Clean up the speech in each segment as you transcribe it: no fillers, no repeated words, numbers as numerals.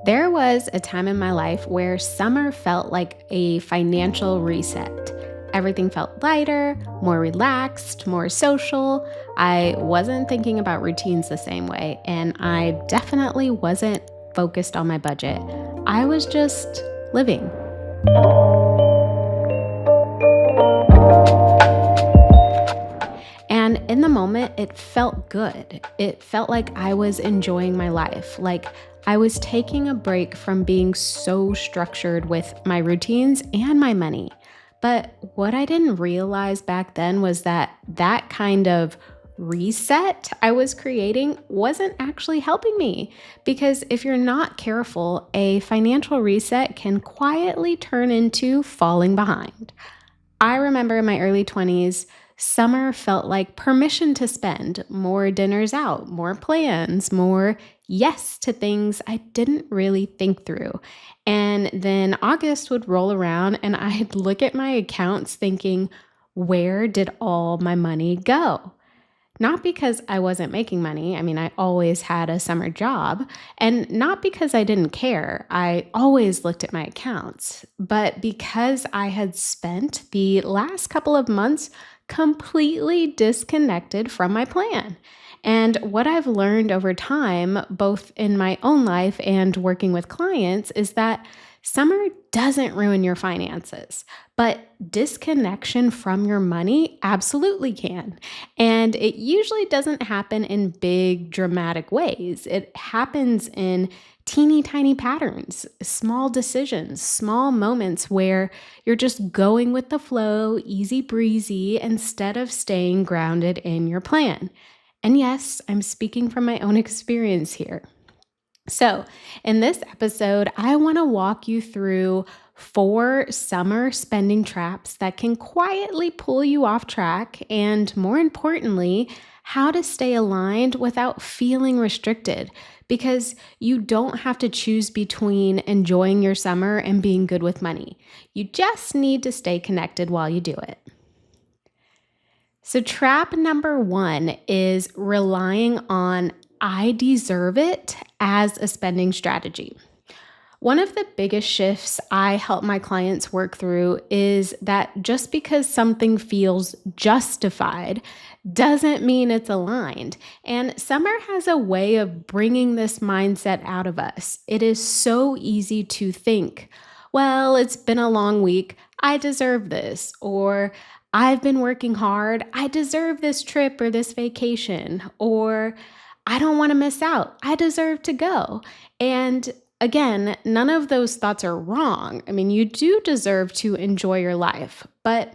There was a time in my life where summer felt like a financial reset. Everything felt lighter, more relaxed, more social. I wasn't thinking about routines the same way, and I definitely wasn't focused on my budget. I was just living. And in the moment, it felt good. It felt like I was enjoying my life, like I was taking a break from being so structured with my routines and my money. But what I didn't realize back then was that kind of reset I was creating wasn't actually helping me. Because if you're not careful, a financial reset can quietly turn into falling behind. I remember in my early 20s, summer felt like permission to spend more dinners out, more plans, more yes to things I didn't really think through. And then August would roll around and I'd look at my accounts thinking, where did all my money go? Not because I wasn't making money. I mean, I always had a summer job, and not because I didn't care. I always looked at my accounts, but because I had spent the last couple of months completely disconnected from my plan. And what I've learned over time, both in my own life and working with clients, is that summer doesn't ruin your finances, but disconnection from your money absolutely can. And it usually doesn't happen in big, dramatic ways. It happens in teeny tiny patterns, small decisions, small moments where you're just going with the flow, easy breezy, instead of staying grounded in your plan. And yes, I'm speaking from my own experience here. So, in this episode, I want to walk you through four summer spending traps that can quietly pull you off track, and more importantly, how to stay aligned without feeling restricted. Because you don't have to choose between enjoying your summer and being good with money. You just need to stay connected while you do it. So, trap number one is relying on I deserve it as a spending strategy. One of the biggest shifts I help my clients work through is that just because something feels justified doesn't mean it's aligned. And summer has a way of bringing this mindset out of us. It is so easy to think, well, it's been a long week. I deserve this. Or I've been working hard. I deserve this trip or this vacation. Or I don't want to miss out. I deserve to go. And again, none of those thoughts are wrong. I mean, you do deserve to enjoy your life. But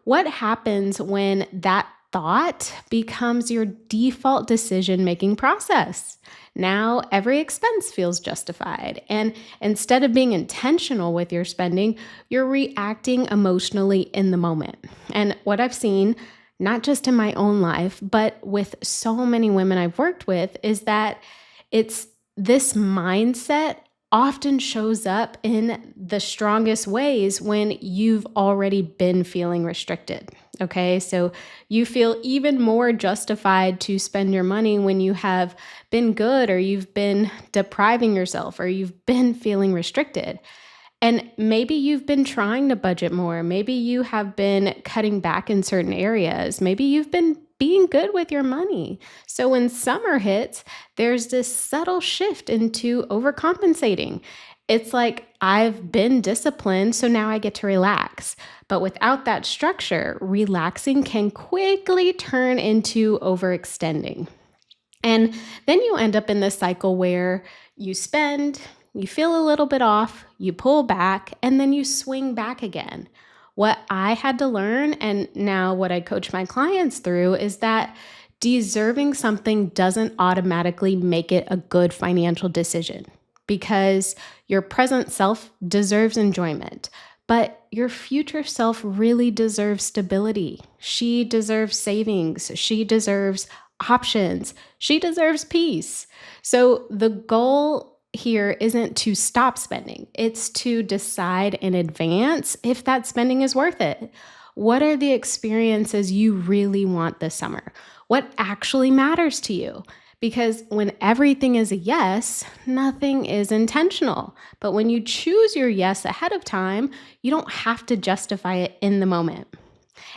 what happens when that thought becomes your default decision making process? Now, every expense feels justified. And instead of being intentional with your spending, you're reacting emotionally in the moment. And what I've seen, not just in my own life, but with so many women I've worked with, is that it's this mindset often shows up in the strongest ways when you've already been feeling restricted. Okay, so you feel even more justified to spend your money when you have been good or you've been depriving yourself or you've been feeling restricted. And maybe you've been trying to budget more. Maybe you have been cutting back in certain areas. Maybe you've been being good with your money. So when summer hits, there's this subtle shift into overcompensating. It's like I've been disciplined, so now I get to relax. But without that structure, relaxing can quickly turn into overextending. And then you end up in this cycle where you spend, you feel a little bit off, you pull back, and then you swing back again. What I had to learn, and now what I coach my clients through, is that deserving something doesn't automatically make it a good financial decision because your present self deserves enjoyment. But your future self really deserves stability. She deserves savings. She deserves options. She deserves peace. So the goal here isn't to stop spending, it's to decide in advance if that spending is worth it. What are the experiences you really want this summer? What actually matters to you? Because when everything is a yes, nothing is intentional. But when you choose your yes ahead of time, you don't have to justify it in the moment.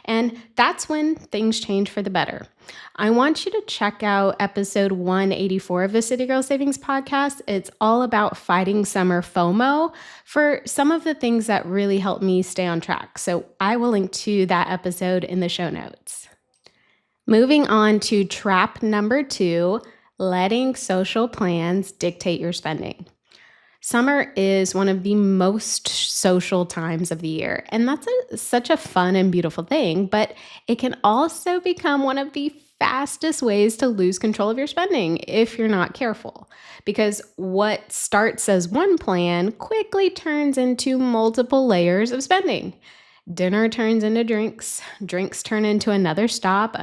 And that's when things change for the better. I want you to check out episode 184 of the City Girl Savings Podcast. It's all about fighting summer FOMO for some of the things that really help me stay on track. So I will link to that episode in the show notes. Moving on to trap number 2, letting social plans dictate your spending. Summer is one of the most social times of the year, and that's such a fun and beautiful thing, but it can also become one of the fastest ways to lose control of your spending if you're not careful. Because what starts as one plan quickly turns into multiple layers of spending. Dinner turns into drinks, drinks turn into another stop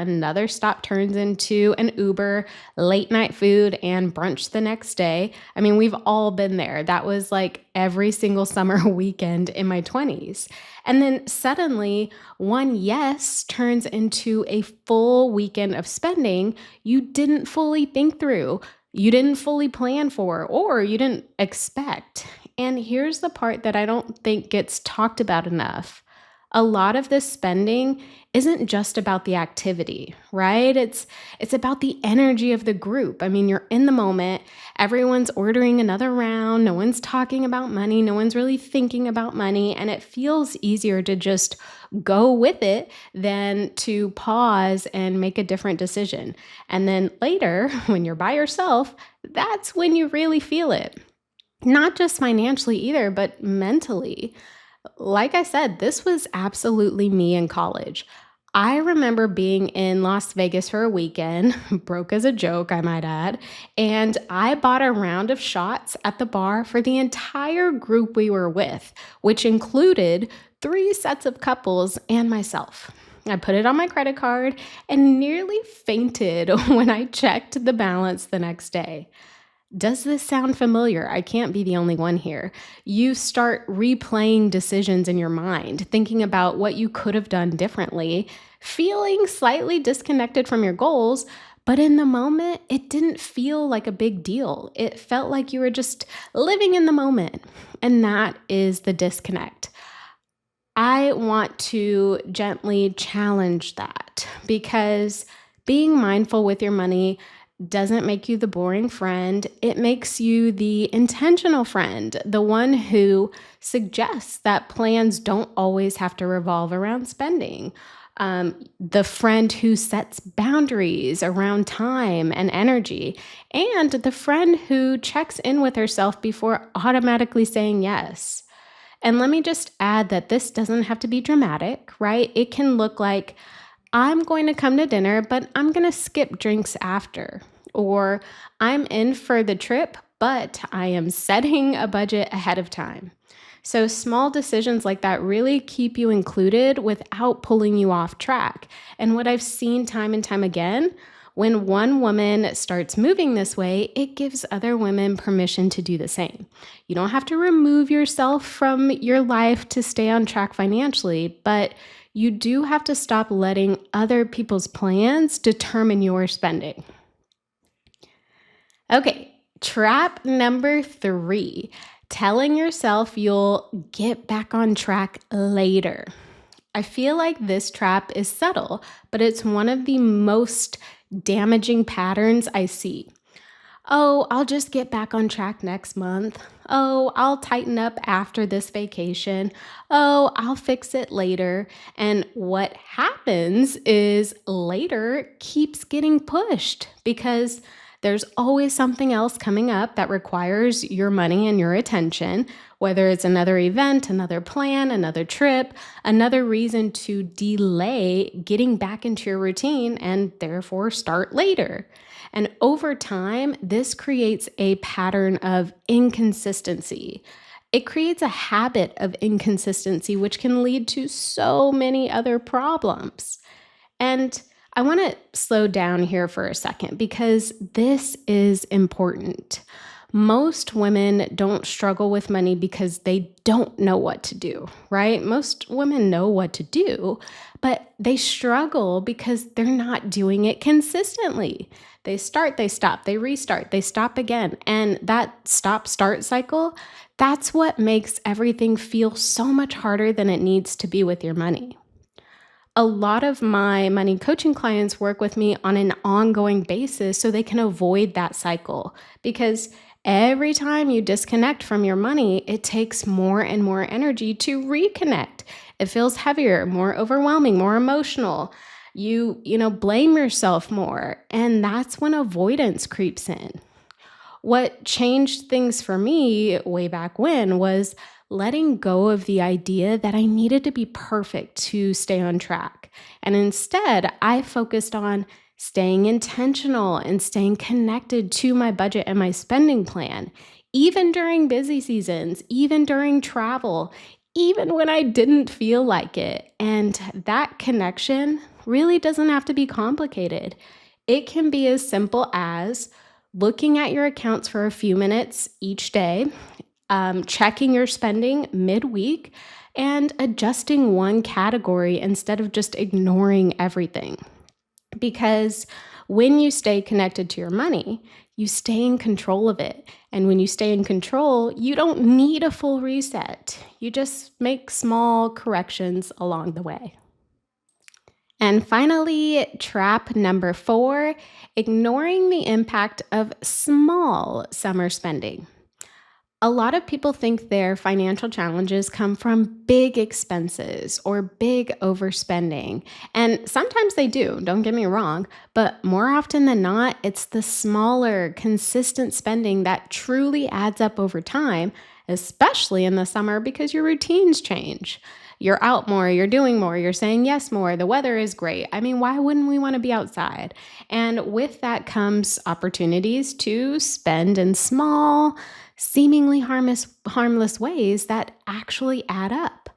turns into an Uber, late night food, and brunch the next day. I mean, we've all been there. That was like every single summer weekend in my 20s. And then suddenly, one yes turns into a full weekend of spending you didn't fully think through, you didn't fully plan for, or you didn't expect. And here's the part that I don't think gets talked about enough. A lot of this spending isn't just about the activity, right? It's about the energy of the group. I mean, you're in the moment, everyone's ordering another round, no one's talking about money, no one's really thinking about money, and it feels easier to just go with it than to pause and make a different decision. And then later, when you're by yourself, that's when you really feel it. Not just financially either, but mentally. Like I said, this was absolutely me in college. I remember being in Las Vegas for a weekend, broke as a joke, I might add, and I bought a round of shots at the bar for the entire group we were with, which included 3 sets of couples and myself. I put it on my credit card and nearly fainted when I checked the balance the next day. Does this sound familiar? I can't be the only one here. You start replaying decisions in your mind, thinking about what you could have done differently, feeling slightly disconnected from your goals, but in the moment, it didn't feel like a big deal. It felt like you were just living in the moment, and that is the disconnect. I want to gently challenge that because being mindful with your money doesn't make you the boring friend. It makes you the intentional friend, the one who suggests that plans don't always have to revolve around spending. The friend who sets boundaries around time and energy, and the friend who checks in with herself before automatically saying yes. And let me just add that this doesn't have to be dramatic, right? It can look like I'm going to come to dinner, but I'm going to skip drinks after. Or I'm in for the trip, but I am setting a budget ahead of time. So small decisions like that really keep you included without pulling you off track. And what I've seen time and time again, when one woman starts moving this way, it gives other women permission to do the same. You don't have to remove yourself from your life to stay on track financially, but you do have to stop letting other people's plans determine your spending. Okay, trap number 3, telling yourself you'll get back on track later. I feel like this trap is subtle, but it's one of the most damaging patterns I see. Oh, I'll just get back on track next month. Oh, I'll tighten up after this vacation. Oh, I'll fix it later. And what happens is later keeps getting pushed because there's always something else coming up that requires your money and your attention, whether it's another event, another plan, another trip, another reason to delay getting back into your routine and therefore start later. And over time, this creates a pattern of inconsistency. It creates a habit of inconsistency, which can lead to so many other problems. And I want to slow down here for a second because this is important. Most women don't struggle with money because they don't know what to do, right? Most women know what to do, but they struggle because they're not doing it consistently. They start, they stop, they restart, they stop again. And that stop start cycle, that's what makes everything feel so much harder than it needs to be with your money. A lot of my money coaching clients work with me on an ongoing basis so they can avoid that cycle because every time you disconnect from your money, it takes more and more energy to reconnect. It feels heavier, more overwhelming, more emotional. You blame yourself more, and that's when avoidance creeps in. What changed things for me way back when was letting go of the idea that I needed to be perfect to stay on track. And instead, I focused on staying intentional and staying connected to my budget and my spending plan, even during busy seasons, even during travel, even when I didn't feel like it. And that connection really doesn't have to be complicated. It can be as simple as looking at your accounts for a few minutes each day, checking your spending midweek, and adjusting one category instead of just ignoring everything. Because when you stay connected to your money, you stay in control of it. And when you stay in control, you don't need a full reset. You just make small corrections along the way. And finally, trap number 4, ignoring the impact of small summer spending. A lot of people think their financial challenges come from big expenses or big overspending. And sometimes they do, don't get me wrong, but more often than not, it's the smaller, consistent spending that truly adds up over time, especially in the summer because your routines change. You're out more, you're doing more, you're saying yes more, the weather is great. I mean, why wouldn't we want to be outside? And with that comes opportunities to spend in small, seemingly harmless ways that actually add up.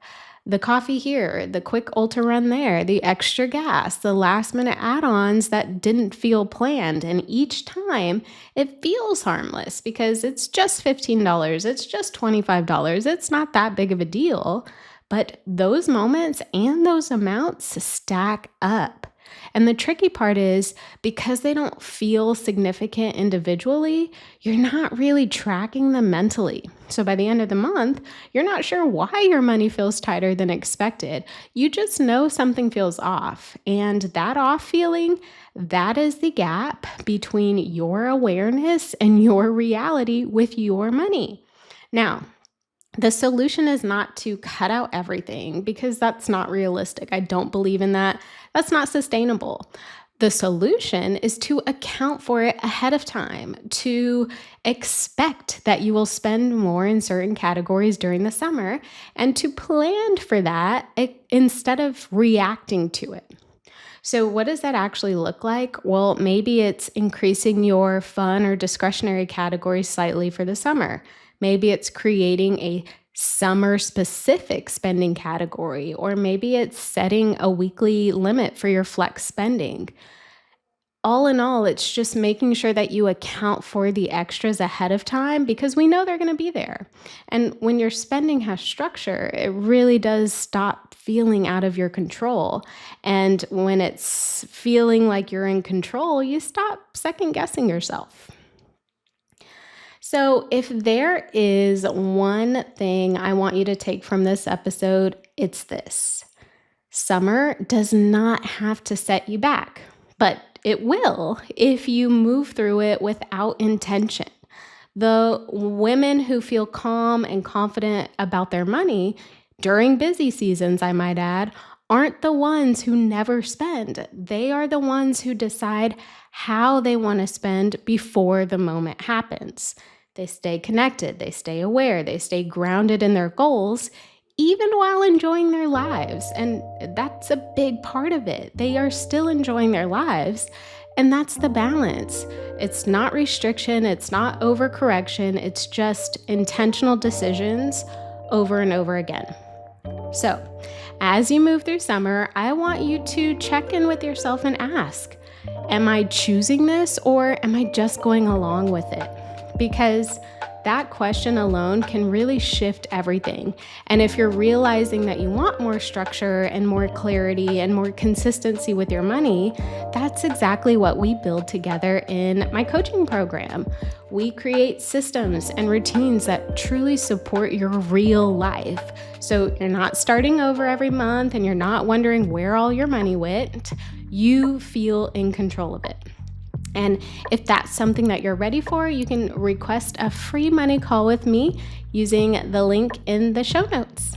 The coffee here, the quick Ultra run there, the extra gas, the last minute add ons that didn't feel planned. And each time it feels harmless because it's just $15, it's just $25, it's not that big of a deal. But those moments and those amounts stack up. And the tricky part is because they don't feel significant individually, you're not really tracking them mentally. So by the end of the month, you're not sure why your money feels tighter than expected. You just know something feels off. And that off feeling, that is the gap between your awareness and your reality with your money. Now, the solution is not to cut out everything because that's not realistic. I don't believe in that. That's not sustainable. The solution is to account for it ahead of time, to expect that you will spend more in certain categories during the summer, and to plan for that instead of reacting to it. So, what does that actually look like? Well, maybe it's increasing your fun or discretionary categories slightly for the summer. Maybe it's creating a summer specific spending category, or maybe it's setting a weekly limit for your flex spending. All in all, it's just making sure that you account for the extras ahead of time because we know they're going to be there. And when your spending has structure, it really does stop feeling out of your control. And when it's feeling like you're in control, you stop second guessing yourself. So, if there is one thing I want you to take from this episode, it's this: summer does not have to set you back, but it will if you move through it without intention. The women who feel calm and confident about their money during busy seasons, I might add, aren't the ones who never spend. They are the ones who decide how they want to spend before the moment happens. They stay connected, they stay aware, they stay grounded in their goals, even while enjoying their lives. And that's a big part of it. They are still enjoying their lives. And that's the balance. It's not restriction, it's not overcorrection, it's just intentional decisions over and over again. So, as you move through summer, I want you to check in with yourself and ask, am I choosing this or am I just going along with it? because that question alone can really shift everything. And if you're realizing that you want more structure and more clarity and more consistency with your money, that's exactly what we build together in my coaching program. We create systems and routines that truly support your real life. So you're not starting over every month and you're not wondering where all your money went. You feel in control of it. And if that's something that you're ready for, you can request a free money call with me using the link in the show notes.